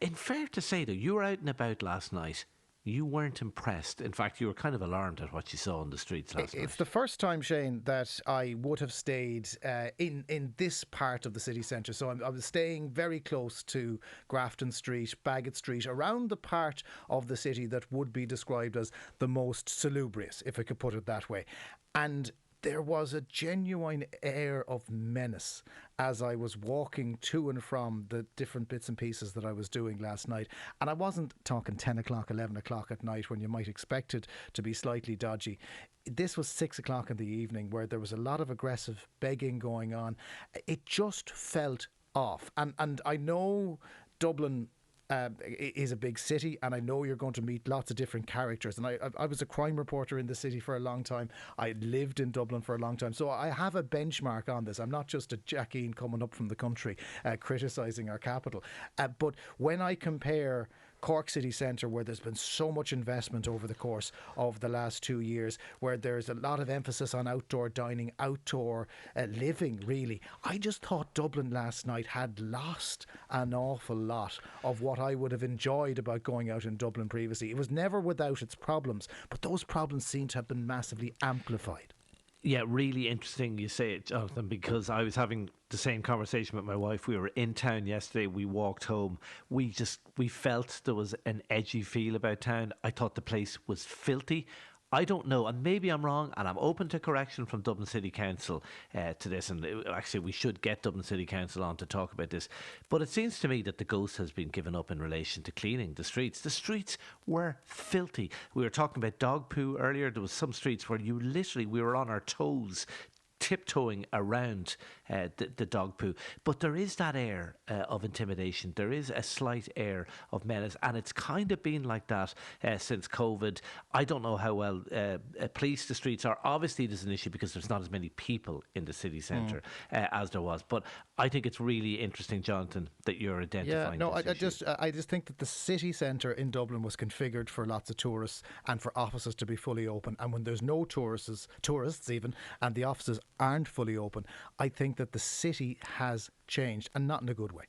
In fair to say, though, you were out and about last night. You weren't impressed. In fact, you were kind of alarmed at what you saw on the streets last night. It's the first time, Shane, that I would have stayed in this part of the city centre. So I was staying very close to Grafton Street, Bagot Street, around the part of the city that would be described as the most salubrious, if I could put it that way. And there was a genuine air of menace as I was walking to and from the different bits and pieces that I was doing last night. And I wasn't talking 10 o'clock, 11 o'clock at night when you might expect it to be slightly dodgy. This was 6 o'clock in the evening where there was a lot of aggressive begging going on. It just felt off. And I know Dublin is a big city, and I know you're going to meet lots of different characters, and I was a crime reporter in the city for a long time. I lived in Dublin for a long time, so I have a benchmark on this. I'm not just a Jackeen coming up from the country criticising our capital, but when I compare Cork City Centre, where there's been so much investment over the course of the last 2 years, where there's a lot of emphasis on outdoor dining, outdoor living, really. I just thought Dublin last night had lost an awful lot of what I would have enjoyed about going out in Dublin previously. It was never without its problems, but those problems seem to have been massively amplified. Yeah, really interesting you say it, Jonathan, because I was having the same conversation with my wife. We were in town yesterday. We walked home. We felt there was an edgy feel about town. I thought the place was filthy. I don't know, and maybe I'm wrong, and I'm open to correction from Dublin City Council to this, and actually we should get Dublin City Council on to talk about this, but it seems to me that the ghost has been given up in relation to cleaning the streets. The streets were filthy. We were talking about dog poo earlier. There was some streets where we were on our toes tiptoeing around the dog poo. But there is that air of intimidation. There is a slight air of menace, and it's kind of been like that since COVID. I don't know how well police the streets are. Obviously there's an issue because there's not as many people in the city centre as there was. But I think it's really interesting, Jonathan, that you're identifying this issue. I just think that the city centre in Dublin was configured for lots of tourists and for offices to be fully open. And when there's no tourists even, and the offices aren't fully open, I think that the city has changed, and not in a good way.